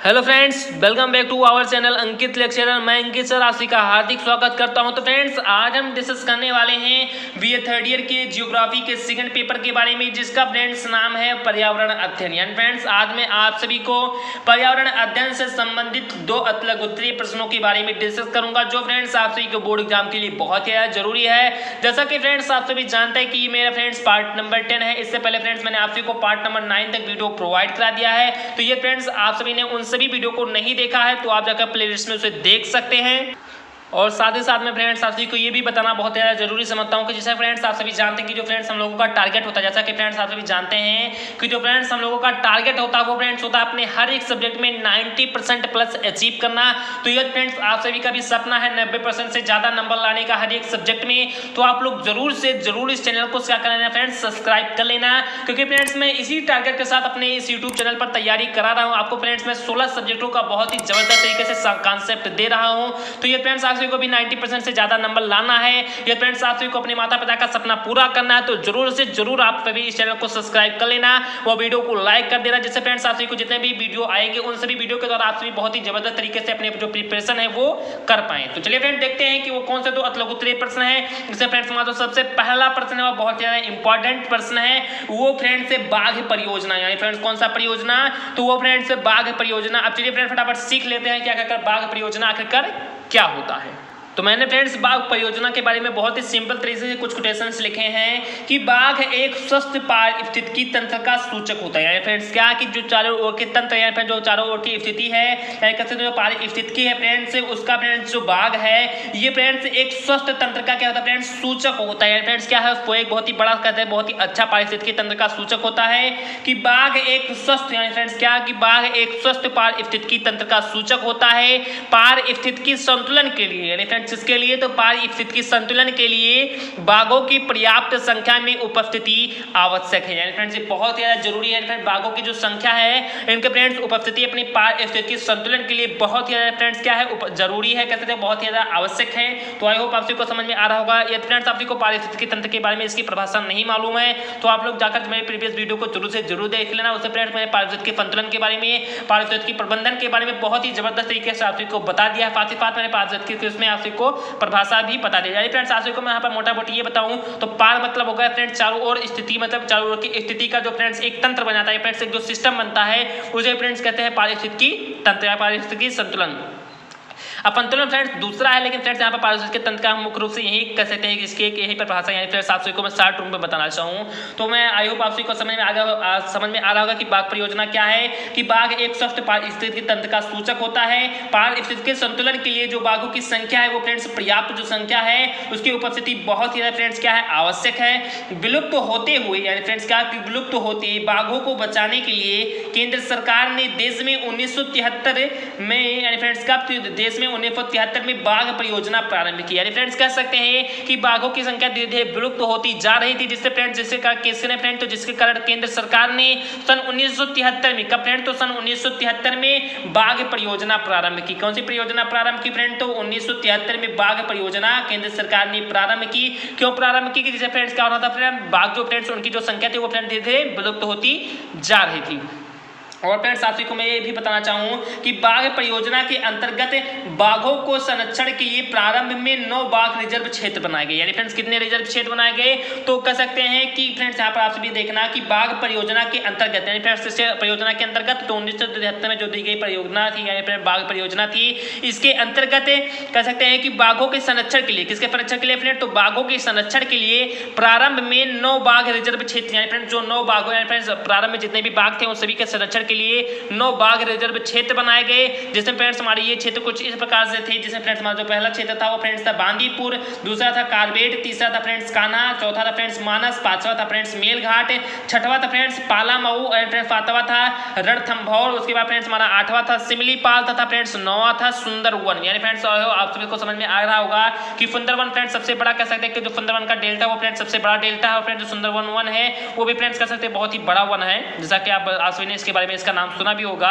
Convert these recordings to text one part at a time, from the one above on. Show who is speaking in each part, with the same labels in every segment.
Speaker 1: Hello friends, welcome back to our channel Ankit lecturer. मैं Ankit sir आपसी का हार्दिक स्वागत करता हूं। तो फ्रेंड्स, आज हम डिस्कस करने वाले हैं बीए थर्ड ईयर के जियोग्राफी के सेकंड पेपर के बारे में, जिसका फ्रेंड्स नाम है पर्यावरण अध्ययन। यानी फ्रेंड्स, आज मैं आप सभी को पर्यावरण अध्ययन से संबंधित दो अलग उत्तरीय प्रश्नों के बारे में डिस्कस करूंगा, जो फ्रेंड्स आप सभी को बोर्ड एग्जाम के लिए बहुत ही जरूरी है। जैसा कि फ्रेंड्स आप सभी जानते हैं कि मेरा फ्रेंड्स पार्ट नंबर 10 है। इससे पहले फ्रेंड्स मैंने आप सभी को पार्ट नंबर 9 तक वीडियो प्रोवाइड करा दिया है। तो ये फ्रेंड्स आप सभी ने उन सभी वीडियो को नहीं देखा है तो आप जाकर प्लेलिस्ट में उसे देख सकते हैं। और साथ ही साथ में फ्रेंड्स आप सभी को ये भी बताना बहुत ज़्यादा जरूरी समझता हूँ कि जैसे फ्रेंड्स आप सभी जानते हैं कि जो फ्रेंड्स हम लोगों का टारगेट होता है, जैसा कि फ्रेंड्स आप सभी जानते हैं कि जो फ्रेंड्स हम लोगों का टारगेट होता है वो फ्रेंड्स होता है अपने हर एक सब्जेक्ट में 90% प्लस अचीव करना। तो ये फ्रेंड्स आप सभी का भी सपना है 90% से ज़्यादा नंबर लाने का हर एक सब्जेक्ट में। तो आप लोग जरूर से जरूर इस चैनल को क्या कर लेना फ्रेंड्स, सब्सक्राइब कर लेना, क्योंकि फ्रेंड्स मैं इसी टारगेट के साथ अपने इस यूट्यूब चैनल पर तैयारी करा रहा हूँ। आपको फ्रेंड्स मैं 16 सब्जेक्टों का बहुत ही जबरदस्त तरीके से कॉन्सेप्ट दे रहा हूँ। तो ये फ्रेंड्स आप सभी को भी 90% से ज्यादा नंबर लाना है। ये फ्रेंड्स आप सभी को अपने माता पिता का सपना पूरा करना है, तो जरूर से जरूर आप सभी इस चैनल को सब्सक्राइब कर लेना, वो वीडियो को लाइक कर देना, जिससे फ्रेंड्स आप सभी को जितने भी वीडियो आएंगे उन सभी वीडियो के द्वारा आप सभी बहुत ही जबरदस्त तरीके से अपने जो प्रिपरेशन है वो कर पाए। तो चलिए फ्रेंड्स, देखते हैं कि वो कौन से दो अतलग उत्तरीय प्रश्न है। जिससे फ्रेंड्स हमारा सबसे पहला प्रश्न है वो बहुत ज्यादा इंपॉर्टेंट प्रश्न है, वो फ्रेंड्स है बाघ परियोजना। यानी फ्रेंड्स कौन सा परियोजना, तो वो फ्रेंड्स बाघ परियोजना। अब चलिए फ्रेंड्स फटाफट सीख लेते हैं कि आखिरकार बाघ परियोजना आखिरकार क्या होता है। तो मैंने फ्रेंड्स बाघ परियोजना के बारे में बहुत ही सिंपल तरीके से कुछ कोटेशंस लिखे हैं कि बाघ एक स्वस्थ पारिस्थितिकी तंत्र का सूचक होता है। यानी फ्रेंड्स क्या कि जो चारों ओर के तंत्र यानी फ्रेंड्स जो चारों ओर की स्थिति है, यानी कहते हैं जो पारिस्थितिकी है फ्रेंड्स, उसका फ्रेंड्स जो बाघ है ये फ्रेंड्स एक स्वस्थ तंत्र का क्या होता है फ्रेंड्स, सूचक होता है। यानी फ्रेंड्स क्या है, उसको एक बहुत ही बड़ा कहते हैं बहुत ही अच्छा पारिस्थितिकी तंत्र का सूचक होता है कि बाघ एक स्वस्थ, यानी फ्रेंड्स क्या कि बाघ एक स्वस्थ पारिस्थितिकी तंत्र का सूचक होता है पारिस्थितिकी संतुलन के लिए। यानी फ्रेंड्स इसके लिए तो पारिस्थितिकी संतुलन के लिए बाघों की पर्याप्त संख्या में उपस्थिति आवश्यक है। यानी फ्रेंड्स ये बहुत ही ज्यादा जरूरी है। फ्रेंड्स बाघों की जो संख्या है, इनके फ्रेंड्स उपस्थिति अपनी पारिस्थितिकी संतुलन के लिए बहुत ही ज्यादा फ्रेंड्स क्या है, जरूरी है, कहते हैं बहुत ही ज्यादा आवश्यक है। तो आई होप आप सभी को समझ में आ रहा होगा। यदि फ्रेंड्स आप सभी को पारिस्थितिकी तंत्र के बारे में इसकी परिभाषा नहीं मालूम है तो आप लोग जाकर मेरे प्रीवियस वीडियो को जरूर से जरूर देख लेना। उससे फ्रेंड्स मैंने पारिस्थितिकी संतुलन के बारे में, पारिस्थितिकी प्रबंधन के बारे में बहुत ही जबरदस्त तरीके से आप सभी को बता दिया है। साथ ही साथ मैंने पारिस्थितिकी उसमें आप सभी को परिभाषा भी बता दी। फ्रेंड्स आप सभी को मैं यहाँ पर मोटा मोटी ये बताऊं तो पार मतलब हो गया फ्रेंड्स चारों ओर स्थिति, मतलब चारों ओर की स्थिति का जो फ्रेंड्स एक तंत्र बन जाता है फ्रेंड्स, एक जो सिस्टम बनता है उसे फ्रेंड्स कहते हैं पारिस्थितिकी तंत्र या पारिस्थितिकी संतुलन। अब संतुलन फ्रेंड्स दूसरा है, लेकिन फ्रेंड्स यहाँ पर पारिस्थितिकी तंत्र का मुख्य रूप से यही कह सकते हैं कि इसकी यही परिभाषा यानी फ्रेंड्स आप सभी को मैं शॉर्ट रूम में बताना चाहूँ तो मैं आई होप आप सभी को समझ में आ रहा होगा कि बाघ परियोजना क्या है। कि बाघ एक स्वस्थ पारिस्थितिकी तंत्र का सूचक होता है। पारिस्थितिकी संतुलन के लिए जो बाघों की संख्या है वो फ्रेंड्स पर्याप्त जो संख्या है उसकी उपस्थिति बहुत ही फ्रेंड्स क्या है, आवश्यक है। विलुप्त होते हुए यानी फ्रेंड्स क्या कि विलुप्त होते बाघों को बचाने के लिए केंद्र सरकार ने देश में 1973 में यानी फ्रेंड्स का देश में 1973 में बाघ परियोजना प्रारंभ की। यानी फ्रेंड्स कह सकते हैं कि बाघों की संख्या धीरे धीरे विलुप्त होती जा रही थी, जिससे फ्रेंड्स जिसके कारण केंद्र सरकार ने सन 1973 में, कब फ्रेंड तो सन 1973 में बाघ परियोजना प्रारंभ की। कौन सी परियोजना प्रारंभ की फ्रेंड, तो 1973 में बाघ परियोजना केंद्र सरकार ने प्रारंभ की। क्यों प्रारंभ की, जिससे फ्रेंड्स क्या हो रहा था फ्रेंड, बाघ जो फ्रेंड्स उनकी जो संख्या थी वो फ्रेंड धीरे धीरे विलुप्त होती जा रही थी। और फ्रेंड्स आप सभी को मैं ये भी बताना चाहूँ कि बाघ परियोजना के अंतर्गत बाघों को संरक्षण के लिए प्रारंभ में 9 बाघ रिजर्व क्षेत्र बनाए गए। यानी फ्रेंड्स कितने रिजर्व क्षेत्र बनाए गए, तो कह सकते हैं कि फ्रेंड्स यहाँ पर आप सभी देखना कि बाघ परियोजना के अंतर्गत यानी फ्रेंड्स परियोजना के अंतर्गत तो 1973 में जो दी गई परियोजना थी यानी फ्रेंड्स बाघ परियोजना थी, इसके अंतर्गत कह सकते हैं कि बाघों के संरक्षण के लिए, किसके संरक्षण के लिए फ्रेंड, तो बाघों के संरक्षण के लिए प्रारंभ में 9 बाघ रिजर्व क्षेत्र यानी फ्रेंड्स जो 9 बाघ यानी फ्रेंड्स प्रारंभ में जितने भी बाघ थे उन सभी के संरक्षण के लिए 9 बाघ रिजर्व क्षेत्र बनाए गए। जिसमें फ्रेंड्स हमारे ये क्षेत्र कुछ इस प्रकार से थे, जिसमें फ्रेंड्स हमारा जो पहला क्षेत्र था वो फ्रेंड्स था बांदीपुर, दूसरा था कारबेट, तीसरा था फ्रेंड्स कान्हा, चौथा था फ्रेंड्स मानस, पांचवा था फ्रेंड्स मेलघाट, छठवा था फ्रेंड्स पालामऊ और फ्रेंड्स सातवां था रणथंभौर, उसके बाद फ्रेंड्स हमारा आठवां था सिमलीपाल तथा फ्रेंड्स नौवां था सुंदरवन। यानी फ्रेंड्स आप सभी को समझ में आ रहा होगा कि सुंदरवन फ्रेंड्स सबसे बड़ा कह सकते हैं कि जो सुंदरवन का डेल्टा वो फ्रेंड्स सबसे बड़ा डेल्टा है और फ्रेंड्स जो सुंदरवन वन है वो भी फ्रेंड्स कह सकते हैं बहुत ही बड़ा वन है, जैसा कि आप सभी ने इसके बारे में इसका नाम सुना भी होगा।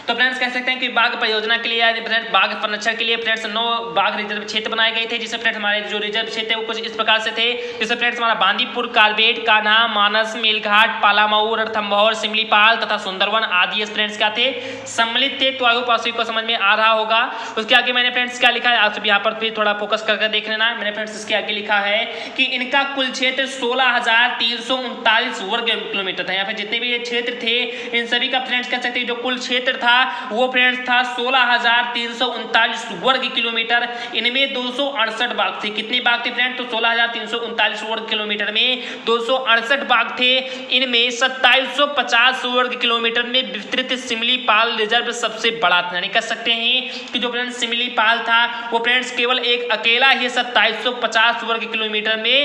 Speaker 1: तो फ्रेंड्स कह सकते हैं कि बाघ परियोजना के लिए या फ्रेंड्स बाघ संरक्षण के लिए फ्रेंड्स 9 बाघ रिजर्व क्षेत्र बनाए गए थे, जिससे फ्रेंड्स हमारे जो रिजर्व क्षेत्र है वो कुछ इस प्रकार से थे, जिससे फ्रेंड्स हमारा बांदीपुर, कालबेट, कान्हा, मानस, मेलघाट, पालामऊ, रणथंभौर, सिमलीपाल तथा सुंदरवन आदि फ्रेंड्स क्या थे, सम्मिलित थे। तो आई होप आप सभी को समझ में आ रहा होगा। उसके आगे मैंने फ्रेंड्स क्या लिखा है, आप सभी यहाँ पर फिर थोड़ा फोकस करके देख लेना। मैंने फ्रेंड्स इसके आगे लिखा है कि इनका कुल क्षेत्र 16,339 वर्ग किलोमीटर था। यहाँ पे जितने भी ये क्षेत्र थे इन सभी का फ्रेंड्स कह सकते हैं जो कुल क्षेत्र था वो फ्रेंड्स था 16,339 वर्ग किलोमीटर। इनमें 268 बाघ थे। कितने बाघ थे फ्रेंड्स? तो 16,339 वर्ग किलोमीटर में 268 बाघ थे। इनमें 2750 वर्ग किलोमीटर में विस्तृत सिमलीपाल रिजर्व सबसे बड़ा था। यानी कह सकते हैं कि जो फ्रेंड्स सिमलीपाल था वो फ्रेंड्स केवल एक अकेला ही 2750 वर्ग किलोमीटर में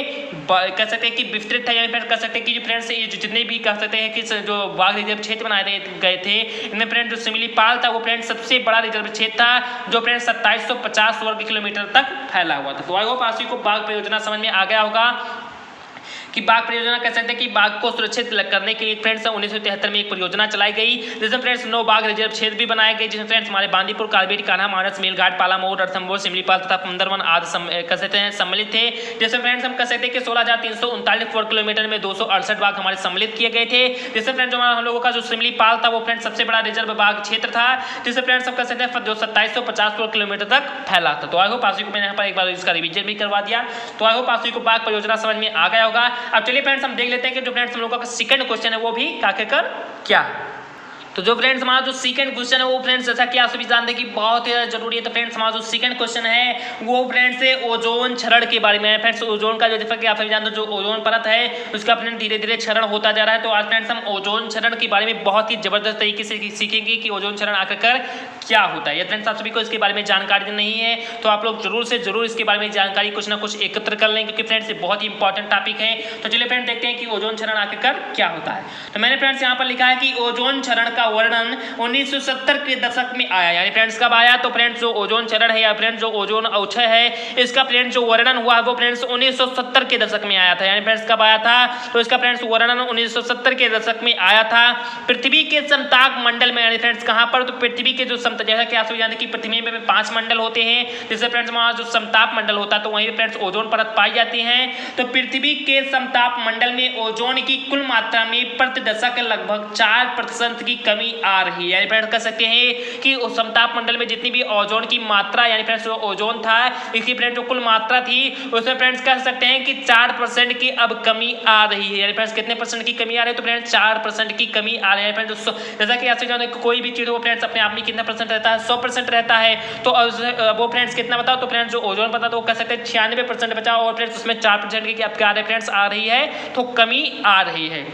Speaker 1: कह सकते हैं कि विस्तृत है। यानी कह सकते हैं कि फ्रेंड्स ये जितने भी कह सकते हैं कि जो बाघ रिजर्व क्षेत्र बनाए गए थे इनमें फ्रेंड्स जो सिमलीपाल था वो फ्रेंड्स सबसे बड़ा रिजर्व क्षेत्र था, जो फ्रेंड्स 2750 वर्ग किलोमीटर तक फैला हुआ था। तो आई होप आप सभी को बाघ परियोजना समझ में आ गया होगा कि बाघ परियोजना कह सकते हैं कि बाघ को सुरक्षित करने के लिए फ्रेंड्स 1973 में एक परियोजना चलाई गई, जिसमें फ्रेंड्स 9 बाघ रिजर्व क्षेत्र भी बनाए गए, जिसमें फ्रेंड्स हमारे बांदीपुर, कालबेट, कान्हा, मानस, मेलघाट, पालामऊ, रणथंभौर, सिमलीपाल तथा सुंदरवन आदि कह सकते हैं सम्मिलित थे। जैसे फ्रेंड्स हम कह सकते हैं कि 16,339 वर्ग किलोमीटर में 268 बाघ हमारे सम्मिलित किए गए थे। जिससे फ्रेंड्स जो हम लोगों का जो सिमलीपाल था वो फ्रेंड्स सबसे बड़ा रिजर्व बाघ क्षेत्र था, जिससे फ्रेंड्स हम कह सकते हैं जो 2750 वर्ग किलोमीटर तक फैला था। तो आई होप आप सभी को मैंने यहाँ पर एक बार इसका रिवीजन भी करवा दिया। तो आई होप आप सभी को बाघ परियोजना समझ में आ गया होगा। अब चलिए फ्रेंड्स हम देख लेते हैं कि जो फ्रेंड्स हम लोगों का सेकंड क्वेश्चन है वो भी आखिरकार क्या। तो जो फ्रेंड्स हमारा जो सेकंड क्वेश्चन है वो फ्रेंड्स जैसा कि आप सभी जानते हैं कि बहुत ही जरूरी है। तो फ्रेंड्स हमारा जो सेकंड क्वेश्चन है वो फ्रेंड्स है ओजोन क्षरण के बारे में। फ्रेंड्स ओजोन का जो जैसा कि आप सभी जानते हो जो ओजोन परत है उसका फ्रेंड्स धीरे धीरे क्षरण होता जा रहा है। तो आज फ्रेंड्स हम ओजोन क्षरण के बारे में बहुत ही जबरदस्त तरीके से सीखेंगे कि ओजोन क्षरण आखिरकार क्या होता है। या फ्रेंड्स आप सभी को इसके बारे में जानकारी नहीं है तो आप लोग जरूर से जरूर इसके बारे में जानकारी कुछ ना कुछ एकत्र कर लें, क्योंकि फ्रेंड्स ये बहुत ही इंपॉर्टेंट टॉपिक है। तो चलिए फ्रेंड्स देखते हैं कि ओजोन क्षरण आखिरकार क्या होता है। तो मैंने फ्रेंड्स यहाँ पर लिखा है कि ओजोन क्षरण का वर्णन 1970 के दशक में आया। यानी फ्रेंड्स कब आया? तो फ्रेंड्स जो ओजोन क्षरण है या फ्रेंड्स जो ओजोन अवक्षय है इसका फ्रेंड्स जो वर्णन हुआ है वो फ्रेंड्स 1970 के दशक में आया था। यानी फ्रेंड्स कब आया था? तो इसका फ्रेंड्स वर्णन 1970 के दशक में आया था। पृथ्वी के समताप मंडल में, यानी फ्रेंड्स कहां पर? तो पृथ्वी के जो जैसा कि आप सभी जानते हैं कि पृथ्वी में 5 मंडल होते हैं, जिससे फ्रेंड्स वहां जो समताप मंडल होता है तो वहीं फ्रेंड्स ओजोन परत पाई जाती है। तो पृथ्वी के समताप मंडल में ओजोन की कुल मात्रा में प्रति दशक लगभग 4% की कमी आ रही है। यानी फ्रेंड्स कह सकते हैं कि उस समताप मंडल में जितनी भी ओजोन की मात्रा यानी फ्रेंड्स जो ओजोन था इसकी फ्रेंड्स जो कुल मात्रा थी उसमें फ्रेंड्स कह सकते हैं कि 4% की अब कमी आ रही है। यानी फ्रेंड्स कितने परसेंट की कमी आ रही है? तो फ्रेंड्स 4% की कमी आ रही है। फ्रेंड्स जैसा कि आपसे जानते हैं कोई भी चीज वो फ्रेंड्स अपने आप में कितना परसेंट रहता है? 100% रहता है। तो वो फ्रेंड्स कितना बताओ? तो फ्रेंड्स जो ओजोन पता तो वो कह सकते हैं 96% बचा और फ्रेंड्स उसमें 4% की अब क्या फ्रेंड्स आ रही है, तो कमी आ रही है।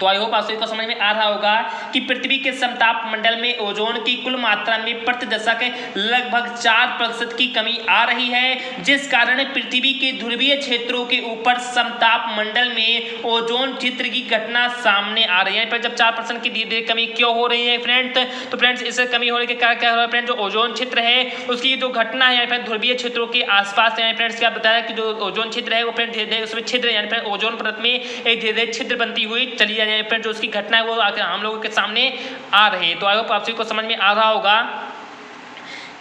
Speaker 1: तो आई होप आप सभी को समझ में आ रहा होगा कि पृथ्वी के समताप मंडल में ओजोन की कुल मात्रा में प्रति दशक लगभग 4% की कमी आ रही है, जिस कारण पृथ्वी के ध्रुवीय क्षेत्रों के ऊपर समताप मंडल में ओजोन छिद्र की घटना सामने आ रही है। पर जब 4% की धीरे धीरे कमी क्यों हो रही है फ्रेंड्स? तो फ्रेंड्स इससे कमी होने के कारण क्या हो रहा है फ्रेंड्स? जो ओजोन छिद्र है उसकी जो घटना है फ्रेंड्स ध्रुवीय क्षेत्रों के आसपास है। फ्रेंड्स क्या बताया कि जो ओजोन छिद्र है वो फ्रेंड्स धीरे धीरे उसमें छिद्र यानी फ्रेंड्स ओजोन परत में एक धीरे धीरे छिद्र बनती हुई चली फ्रेंड्स जो उसकी घटना है वो हम लोगों के सामने आ रही है। तो आई होप आप सभी को समझ में आ रहा होगा।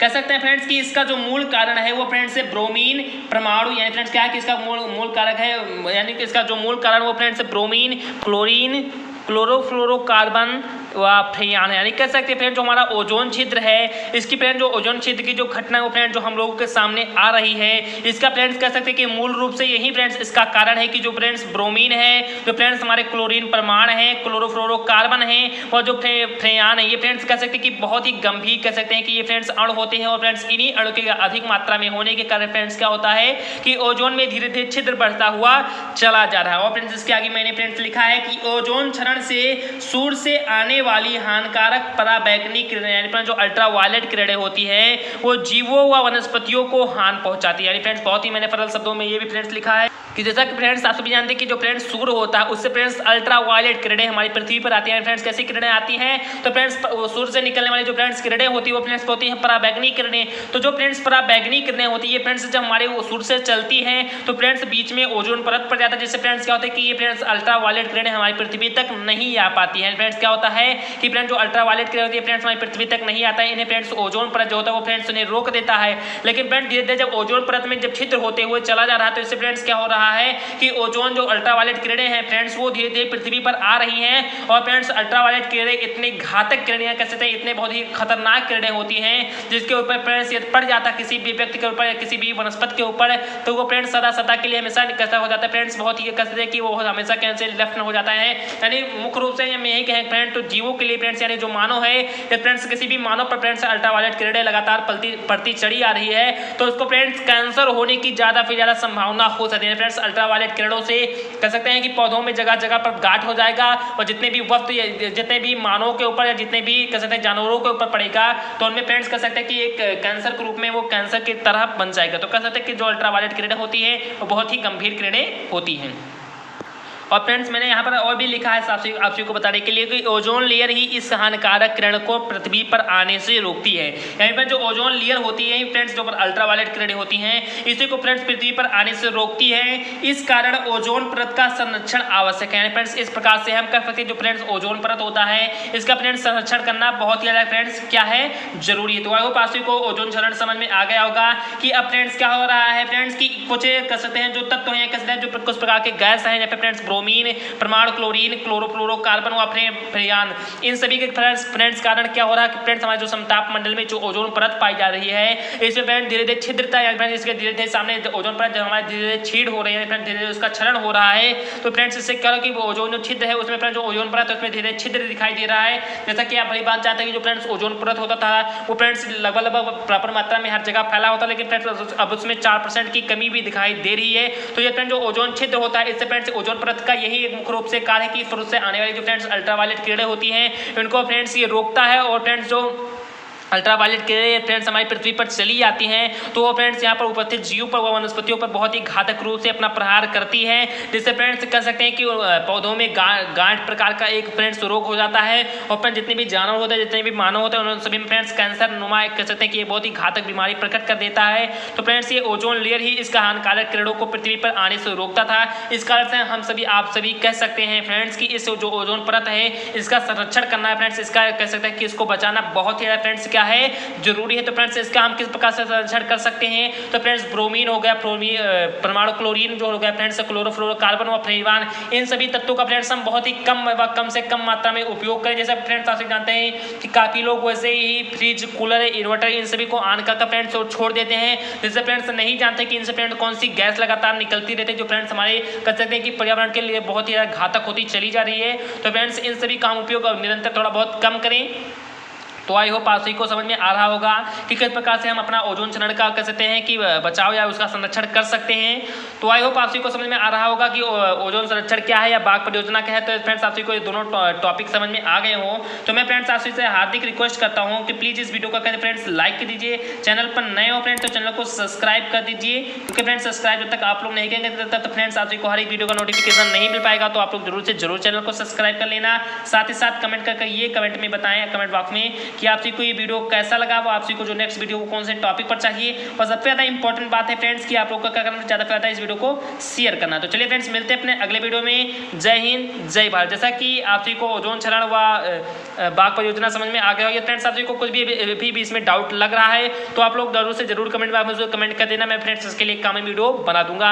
Speaker 1: कह सकते हैं फ्रेंड्स कि इसका जो मूल कारण है वो फ्रेंड्स है ब्रोमीन परमाणु। यानी फ्रेंड्स क्या है कि इसका मूल कारक है यानी कि इसका जो मूल कारण वो फ्रेंड्स ब्रोमीन, क्लोरीन, क्लोरोफ्लोरोकार्बन व फ्रेयान है। यानी कह सकते हैं फ्रेंड जो हमारा ओजोन छिद्र है इसकी फ्रेंड जो ओजोन छिद्र की जो घटना है वो फ्रेंड जो हम लोगों के सामने आ रही है इसका फ्रेंड्स कह सकते हैं कि मूल रूप से यही फ्रेंड्स इसका कारण है कि जो फ्रेंड्स ब्रोमीन है, जो फ्रेंड्स हमारे क्लोरीन परमाणु है, क्लोरोफ्लोरोकार्बन है और जो फ्रेयान है ये फ्रेंड्स कह सकते हैं कि बहुत ही गंभीर कह सकते हैं कि ये फ्रेंड्स अणु होते हैं और फ्रेंड्स इन्हीं अणु के अधिक मात्रा में होने के कारण फ्रेंड्स क्या होता है कि ओजोन में धीरे धीरे छिद्र बढ़ता हुआ चला जा रहा है। और फ्रेंड्स इसके आगे मैंने फ्रेंड्स लिखा है कि ओजोन क्षरण से सूर्य से आने वाली हानिकारक पराबैंगनी किरणें यानी जो अल्ट्रावायलेट किरणें होती है वो जीवों व वनस्पतियों को हानि पहुंचाती है। यानी फ्रेंड्स बहुत ही मैंने सरल शब्दों में ये भी फ्रेंड्स लिखा है कि जैसा कि फ्रेंड्स आप सभी जानते हैं कि जो फ्रेंड्स सूर्य होता है उससे फ्रेंड्स अल्ट्रा वायलेट किरणें हमारी पृथ्वी पर आती हैं। फ्रेंड्स कैसी किरणें आती हैं, तो फ्रेंड्स सूर्य से निकलने वाली जो फ्रेंड्स किरणें होती है वो फ्रेंड्स होती हैं पराबैंगनी किरणें। तो जो फ्रेंड्स पराबैंगनी किरणें होती है फ्रेंड्स जब हमारे सूर्य से चलती हैं तो फ्रेंड्स बीच में ओजोन परत पड़ जाता है, जिससे फ्रेंड्स क्या होता है कि ये फ्रेंड्स अल्ट्रा वायलेट किरणें हमारी पृथ्वी तक नहीं आ पाती है। फ्रेंड्स क्या होता है कि फ्रेंड्स जो अल्ट्रा वायलेट किरणें होती है फ्रेंड्स हमारी पृथ्वी तक नहीं आता है, इन्हें फ्रेंड्स ओजोन परत जो होता है वो फ्रेंड्स उन्हें रोक देता है। लेकिन फ्रेंड्स धीरे धीरे जब ओजोन परत में जब छिद्र होते हुए चला जा रहा है तो इससे फ्रेंड्स क्या हो रहा है कि ओजोन जो अल्ट्रावायलेट किरणें हैं फ्रेंड्स वो धीरे धीरे पृथ्वी पर आ रही हैं। और फ्रेंड्स अल्ट्रावायलेट किरणें इतनी घातक किरणें कह सकते हैं, इतने बहुत ही खतरनाक किरणें होती हैं जिसके ऊपर फ्रेंड्स यदि पड़ जाता है किसी भी व्यक्ति के ऊपर या किसी भी वनस्पति के ऊपर तो वो फ्रेंड्स सदा के लिए हमेशा कैसा हो जाता है फ्रेंड्स, बहुत ही कह सकते हैं कि वो हमेशा कैंसर लेफ्ट हो जाता है। यानी मुख्य रूप से हम यही कहें फ्रेंड्स तो जीवों के लिए फ्रेंड्स यानी जो मानव है या फ्रेंड्स किसी भी मानव पर फ्रेंड्स अल्ट्रावायलेट किरणें लगातार पड़ती चढ़ी आ रही है तो उसको फ्रेंड्स कैंसर होने की ज़्यादा से ज़्यादा संभावना हो सकती है। फ्रेंड्स अल्ट्रावायलेट किरणों से कह सकते हैं कि पौधों में जगह जगह पर गांठ हो जाएगा और जितने भी वक्त जितने भी मानवों के ऊपर या जितने भी कह सकते हैं जानवरों के ऊपर पड़ेगा तो उनमें फ्रेंड्स कह सकते हैं कि एक कैंसर के रूप में वो कैंसर की तरह बन जाएगा। तो कह सकते हैं कि जो अल्ट्रावायलेट किरणें होती है वो बहुत ही गंभीर किरणें होती हैं। और फ्रेंड्स मैंने यहाँ पर और भी लिखा है आप सभी को बताने के लिए कि ओजोन लेयर ही इस हानिकारक किरण को पृथ्वी पर आने से रोकती है। यहाँ पर जो ओजोन लेयर होती है फ्रेंड्स जो अल्ट्रावायलेट किरणें होती हैं इसी को फ्रेंड्स पृथ्वी पर आने से रोकती है। इस कारण ओजोन परत का संरक्षण आवश्यक है। फ्रेंड्स इस प्रकार से हम कह सकते हैं जो फ्रेंड्स ओजोन परत होता है इसका फ्रेंड्स संरक्षण करना बहुत ही ज़्यादा फ्रेंड्स क्या है जरूरी है। तो आई होप आप सभी को ओजोन क्षरण समझ में आ गया होगा कि अब फ्रेंड्स क्या हो रहा है फ्रेंड्स की कुछ कह सकते हैं जो तत्व हैं कह सकते हैं जो कुछ प्रकार के गैस हैं जैसे फ्रेंड्स ब्रोमीन, परमाणु क्लोरीन, क्लोरोफ्लोरोकार्बन व फ्रेयान, इन सभी के फ्रेंड्स कारण क्या हो रहा है कि फ्रेंड्स हमारे जो समताप मंडल में जो ओजोन परत पाई जा रही है इसमें फ्रेंड्स धीरे धीरे छिद्रता या फ्रेंड्स इसके धीरे धीरे सामने ओजोन परत जो हमारे धीरे धीरे छीड़ हो रही है फ्रेंड्स धीरे धीरे उसका क्षरण हो रहा है। तो फ्रेंड्स इससे क्या हो कि ओजोन जो छिद्र है उसमें फ्रेंड्स जो ओजोन परत है उसमें धीरे धीरे छिद्र दिखाई दे रहा है। जैसा कि आप बड़ी बात जानते हैं कि जो फ्रेंड्स ओजोन परत होता था वो फ्रेंड्स लगभग प्रॉपर मात्रा में हर जगह फैला होता, लेकिन फ्रेंड्स अब उसमें 4% की कमी भी दिखाई दे रही है। तो ये फ्रेंड्स जो ओजोन छिद्र होता है इससे फ्रेंड्स ओजोन परत का यही एक मुख्य रूप से कार्य है कि इस से आने वाली जो फ्रेंड्स अल्ट्रावायलेट किरणें होती हैं इनको फ्रेंड्स ये रोकता है। और फ्रेंड्स जो अल्ट्रावायलेट किरणें फ्रेंड्स हमारी पृथ्वी पर चली आती हैं तो वो फ्रेंड्स यहाँ पर उपस्थित जीव पर व वनस्पतियों पर बहुत ही घातक रूप से अपना प्रहार करती है, जिससे फ्रेंड्स कह सकते हैं कि पौधों में गांठ प्रकार का एक फ्रेंड्स रोग हो जाता है। और फ्रेंड्स जितने भी जानवर होते हैं जितने भी मानव होते हैं उन सभी में फ्रेंड्स कैंसर नुमा कह सकते हैं कि ये बहुत ही घातक बीमारी प्रकट कर देता है। तो फ्रेंड्स ये ओजोन लेयर ही इसका हानिकारक किरणों को पृथ्वी पर आने से रोकता था। इस कारण से हम सभी आप सभी कह सकते हैं फ्रेंड्स कि इस जो ओजोन परत है इसका संरक्षण करना है फ्रेंड्स, इसका कह सकते हैं कि इसको बचाना बहुत ही ज़्यादा फ्रेंड्स क्या है जरूरी है। तो फ्रेंड्स इसका हम किस प्रकार से संरक्षण कर सकते हैं, तो फ्रेंड्स ब्रोमीन हो गया, परमाणु क्लोरीन जो हो गया फ्रेंड्स, क्लोरोफ्लोरोकार्बन व फ्रेयान, इन सभी तत्वों का फ्रेंड्स हम बहुत ही कम से कम मात्रा में उपयोग करें। जैसे फ्रेंड्स आप जानते हैं कि काफ़ी लोग वैसे ही फ्रिज, कूलर, इन्वर्टर इन सभी को ऑन करके फ्रेंड्स छोड़ देते हैं, जिससे फ्रेंड्स नहीं जानते कि इनसे फ्रेंड्स कौन सी गैस लगातार निकलती रहती है जो फ्रेंड्स हमारे कह सकते हैं कि पर्यावरण के लिए बहुत ही ज़्यादा घातक होती चली जा रही है। तो फ्रेंड्स इन सभी का उपयोग निरंतर थोड़ा बहुत कम करें। तो आई होप आप सभी को समझ में आ रहा होगा कि किस प्रकार से हम अपना ओजोन क्षरण का कह सकते हैं कि बचाव या उसका संरक्षण कर सकते हैं। तो आई होप आप सभी को समझ में आ रहा होगा कि ओजोन संरक्षण क्या है या बाघ परियोजना क्या है। तो फ्रेंड्स आप सभी को ये दोनों टॉपिक समझ में आ गए हों तो मैं फ्रेंड्स आप सभी से हार्दिक रिक्वेस्ट करता हूँ कि प्लीज़ इस वीडियो को कहते फ्रेंड्स लाइक कर दीजिए, चैनल पर नए हो फ्रेंड्स तो चैनल को सब्सक्राइब कर दीजिए, क्योंकि फ्रेंड्स सब्सक्राइब जब तक आप लोग नहीं करेंगे तब तक फ्रेंड्स आप सभी को हर एक वीडियो का नोटिफिकेशन नहीं मिल पाएगा। तो आप लोग जरूर से जरूर चैनल को सब्सक्राइब कर लेना, साथ ही साथ कमेंट करके ये कमेंट में बताएं कमेंट बॉक्स में कि आप सभी को ये वीडियो कैसा लगा, वो आप सभी को जो नेक्स्ट वीडियो को कौन से टॉपिक पर चाहिए। और सबसे ज़्यादा इंपॉर्टेंट बात है फ्रेंड्स कि आप लोग का क्या करना, ज़्यादा से ज़्यादा इस वीडियो को शेयर करना। तो चलिए फ्रेंड्स मिलते हैं अपने अगले वीडियो में। जय हिंद जय भारत। जैसा कि आप सभी को ओजोन क्षरण व बाघ परियोजना समझ में आ गया हो, या फ्रेंड्स आप सभी को कुछ भी इसमें डाउट लग रहा है तो आप लोग जरूर से जरूर कमेंट बॉक्स में कमेंट कर देना, मैं फ्रेंड्स इसके लिए एक कॉमन वीडियो बना दूंगा।